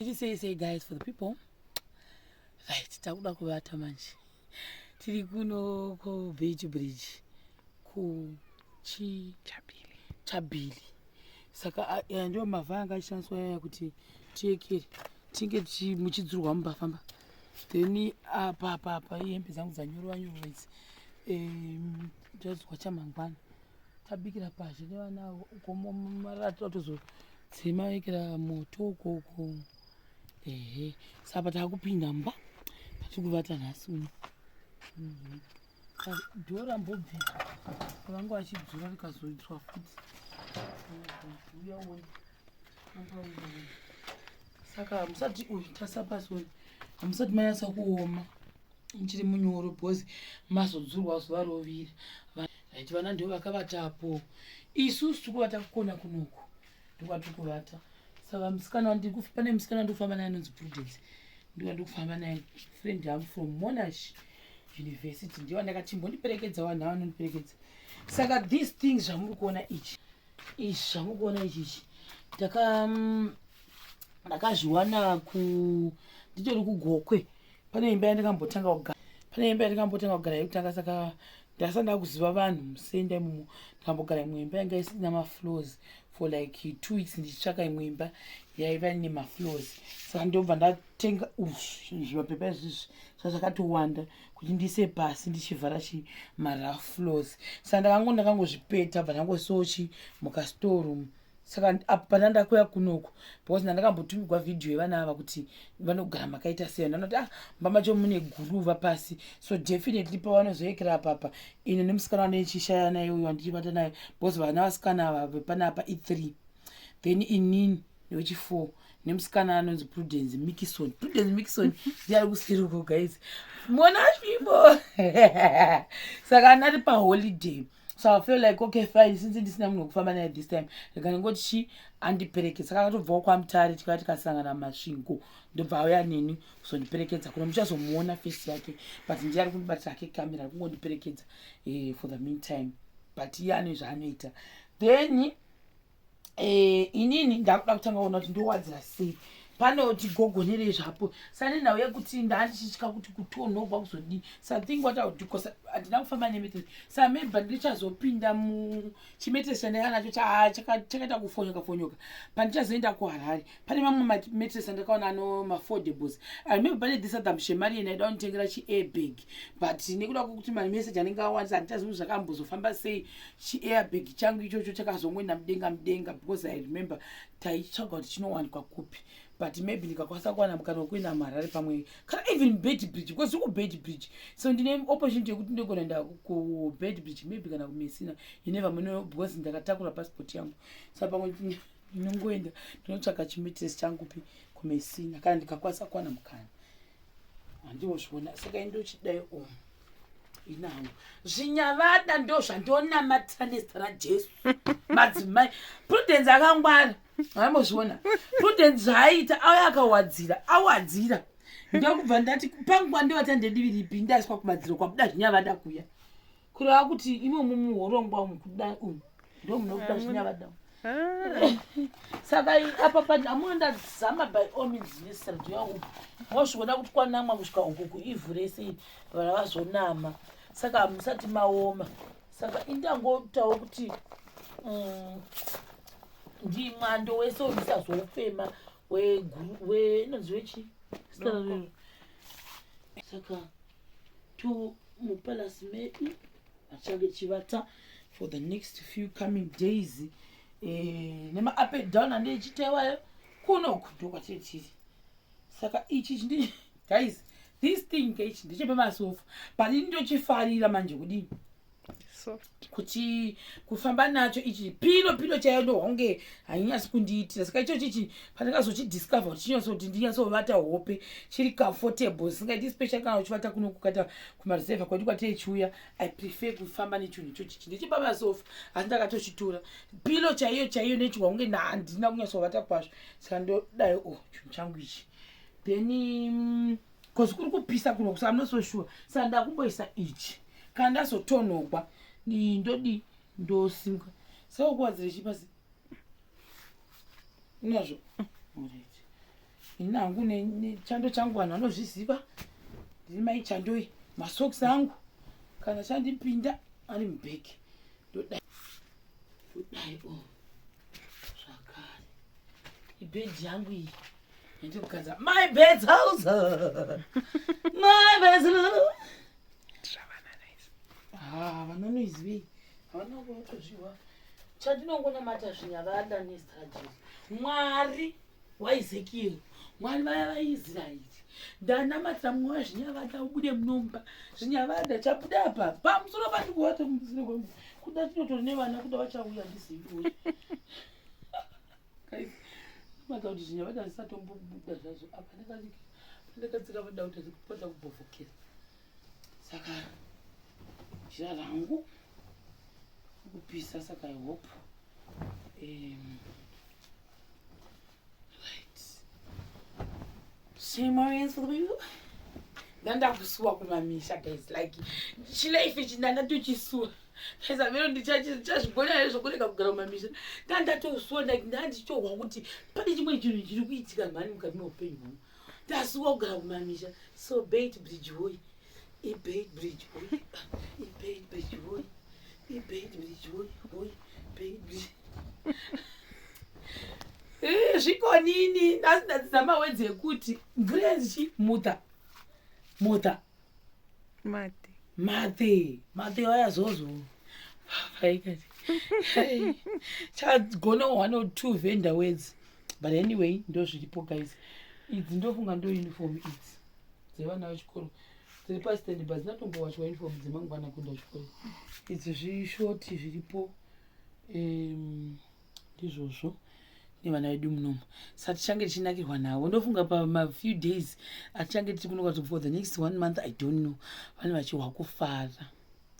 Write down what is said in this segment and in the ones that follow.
Say guys, for the people, right, takuda kuvata manje tiri kuno ku Beach Bridge ku Chabili saka ndio mavanga achishanswa yaya kuti tiekere tinge muchidzurwa mubafamba then apa hembe dzangu dzanyorwa idzi ndazwa chamangwana tabikira pazhe nevana ukomarara totozodzima ikira moto ukoko sapa takupinda mba tiri kuvata nhasi uno dhora mbobvika vangu vachidzura rikazoitwa futi saka musati tasapasoni hamusati manyasa kuoma nchiri munyoro bhozi mazodzurwa zuva rovira raiti vana ndio vakavatapo isusu tikuvata kukona kunoku ndokwatiri kuvata saka pane musikana ndikufamba naye anonzi Prudence ndiwa ndikufamba naye friend yangu from Monash University ndiwa ndakati mbondiperekedza vanhu vanondiperekedza saka these things zvamuri kuona ichi zvamuri kuona ichichi ndakazviwana nditori kugokwe pane imba yandikambotanga kugara yekutanga saka ndasanda kuziva vanhu musenda imomo ndikambogara imwe imba yanga isina mafloors for like 2 weeks ndichitsvaka imwe imba yaiva nemafloors saka ndobva ndatenga zvimapepa izvizvi zvazvakatowanda kuti ndiise pasi ndichivhara maraf floors saka ndakangozvipeta bva ndangosochi mukastoreroom saka apa pana ndakuya kunoku because ndandakambotumirwa vhidhiyo yevana ava kuti vanogara makaita sei ndanoti mba macho mune guruva pasi so definitely pavanozoekera apapa ine nemusikana wanechishaya naye uyu wandichibata naye because vana vasikana ava panapa i3 then inini newechi4 nemusikana anonzi Prudence Mikison ndiari kusiruko guys mona zvibo saka ndari paholiday. So I feel like okay fine since ndisina munhu wekufamba naye this time ndikangoti andiperekedza saka akatobvawo kwaMutare tikati kasangana masvingo ndobva auya neni kuzondiperekedza kuno muchazomuona face yake but ndiye ari kundibatira hake kamera ari kungondiperekedza for the meantime but iye ane zvaanoita then inini ndakuda kutanga kuona kuti ndowadzira sei panoti gogonere zvapo sanenhau yekuti ndandichitya kuti kutonhorwa kuzodii something what I would do because handina kufamba nemetres saka maybe ndichazopinda muchimetres chandanga nacho chakaita kufonyoka pandichazoenda kuHarare pane mamwe mametres andakaona ano maaffordables maybe pane this other mshemari yena aida kunditengera chiairbag but nekuda kwokuti mameseji anenge awandisa handichazivi zvakambozofamba sei chiairbag changu ichocho chakazongoenda mudenga because I remember taichitsvaga kuti chinowanikwa kupi but maybe ndikakwanisa kuwana mukana wekuenda muHarare pamwe kana even Bed Bridge because kuBed Bridge so ndine opportunity yekuti ndogona kuenda kuBed Bridge maybe kana kuMessina you never know because ndakatakura passport yangu saka pamwe ndinongoenda ndinotsvaka chimetres changu kuMessina kana ndikakwanisa kuwana mukana handizviona saka ndochidai inawo zvinyavada ndo zvandonamatira nezita raJesu madzimai Prudence akangwara amozviona Prudence zvaaita auya awadzira ndokubva ndati pangwa ndovata ndedivi ripi ndaiswa kumadziro kwabuda zvinyavada kuya kureva kuti imomo muhorongwa umu kuda umu ndo munokuda zvinyavada saka apa ndamuna ndazama by all means nesardio yangu mozviona kuti kwanamwa kusvika uku kuivhu rese vana vazonama saka musati maoma saka indangotawo kuti ndimwando wese wondisazofema inonzi wechi saka tomupalasi medu achange chivata for the next few coming days nema-up and down andeichitewayo kunoku ndokwatiri saka ichi guys this thing ichi ndechepamasofa but ndochifarira manje kudini kuti kufamba nacho ichi pilo chayo ndohonge hainyasi kundiitira saka icho chichi pandakazochidiscover kuti chinyasoti ndinyasovata hope chiri comfortable singaiti special kana uchivata kuno kukata kumareserva kwedu kwateichiuya I prefer kufamba nechinhu icho chichi ndechepamasofa asi ndakatochitora pilo chaiyo nechihonge handina kunyasovata kwazvo saka ndodai chinhu changu ichi then because kuri kupisa kuno saka I'm not so sure saka ndakumboisa ichi kana ndazotonhogwa ndosimba saka kuwadzira chipasi nazvo inangu nechando changu vanhu vanozviziva ndiri maichandoi masokisi angu kana chandipinda ari mubhegi ndodai zvakare ibhedhi yangu iyi yandikugadza my bed's house my bed's vananoizivei havana kutozviwa chandinongonamata zvinyavada nezita rajesu mwari waEzekiel mwari vaya vaisraeri ndanamatira mumwe wezvinyavada ubude munomba zvinyavada chabuda apa pamusoro pandikuwata mumusiro kwangu kuda tinotori nevana kuda vachauya ndizivi mata kuti zvinyavada zvisatombobuda zvazvo apa ndakadzika vada kuti zikupota kubhovhokera saka jira rangu kupisa saka I hope Shimmerings for you. Danda kusua kumamisha guys like chilife chinanda tuchisua. Kaisa vero ndichazvigona zvokureka kugara kumamisha. Danda tosua ndandichowa kuti pane chimwe chinhu chiri kuitika mhani mukati meupenyu hwangu. Ndasua kugara kumamisha. So bait bridge boy. Bait bridge boy. Bait bridge boy. Bait bridge boy. Bait bridge. Zvikonini ndasina mawedzi ekuti mvura yanzichi mota mate wayazozo aikati chagona 1 or 2 vendor words but anyway ndo zviripo guys idzi ndofunga ndo uniform idzi dzevana vechikoro dziri pastand but dzinotombowachwa uniform dzemangwana kuenda chikoro idzi zvishoti zviripo ndizvozvo nevana vedu munomu saka tichange tichinakirwa navo ndofunga pamafew days atichange tiri kunoka for the next 1 month I don't know vane vachiwa kufara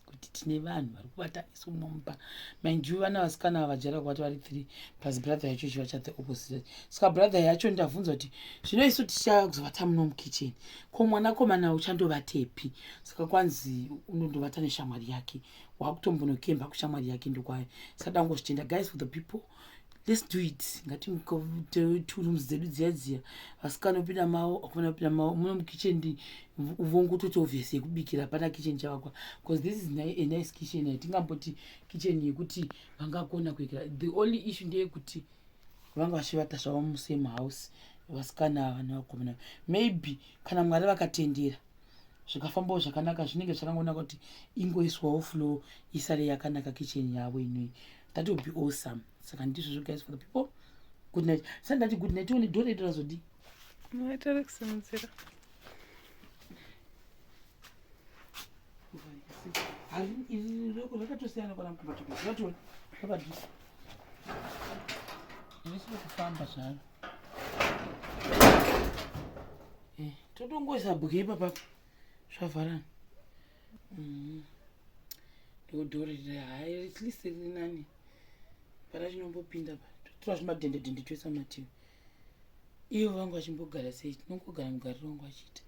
kuti tine vanhu vari kuvata isu mumba mind you vana vasikana vajara kuvati vari 3 plus brother yacho chiva cha the opposite saka brother yacho ndavhunza kuti zvino isu tichazovata muno mukitchen ko mwanakomana uchandovatepi saka kwanzi unondovata neshamwari yake wakutombonokemba kushamwari yake ndokwayo saka dangozvitenda guys for the people. Let's do it. Ngati 2 rooms dzedu dziya vasikana opinda mavo akuna opinda mavo muno mukitchen ndi uvongototi obvious yekubikira pana kitchen chavakwa because this is a nice kitchen hatingamboti kitchen yekuti vangakona kuikira the only issue ndeyekuti vanga vachivata zvavo musame house vasikana vana vakomana maybe kana mwari vakatendera zvikafambawo zvakanaka zvinenge zvakangonaka kuti ingoiswawo floor isare yakanaka kitchen yavo inoi that would be awesome. Saka ndizvo guys for the people. Good night. Sandati good night. One dore razodi. Maitara kusimudzira. Iriko rakatosiyana kana kubatwa. Zvatoni. Kabadisa. Ndisiko kufamba zvaro. Totongoisa bhuke papa. Zvavharana. Dore hai at least nani. Para chinombopinda tora zvimadhende twesa mativi ivo vangu vachimbogara sei tinongogara mugariro wangu achiita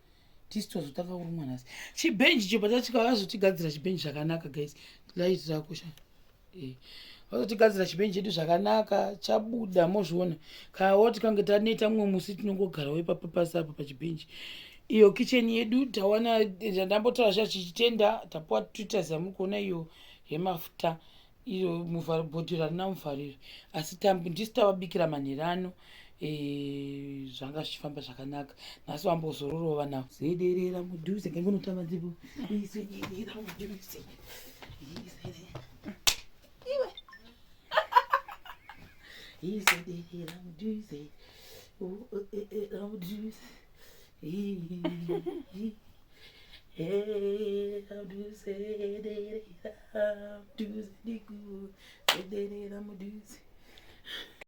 tisi tozotanga kurumwa nhasi chibhenji cho patachika vazotigadzira chibhenji zvakanaka guys light rakusha vazotigadzira chibhenji chedu zvakanaka chabuda mozviona kawo tikange taneta mumwe musi tinongogarawo ipapo pasi apa pachibhenji iyo kitchen yedu tawana ndambotaura zvachichitenda tapuwa twitter zamuri kuona iyo yemafuta iyo bhodhiro harina muvhariro asi ndisi tavabikira manherano zvanga zvichifamba zvakanaka nhasi vambozororova navo zederera mudhuze ngengonotamba ndipo zederera mudhuze izederera mudhuze mudhuze Hey, how do you say, I'm do you say,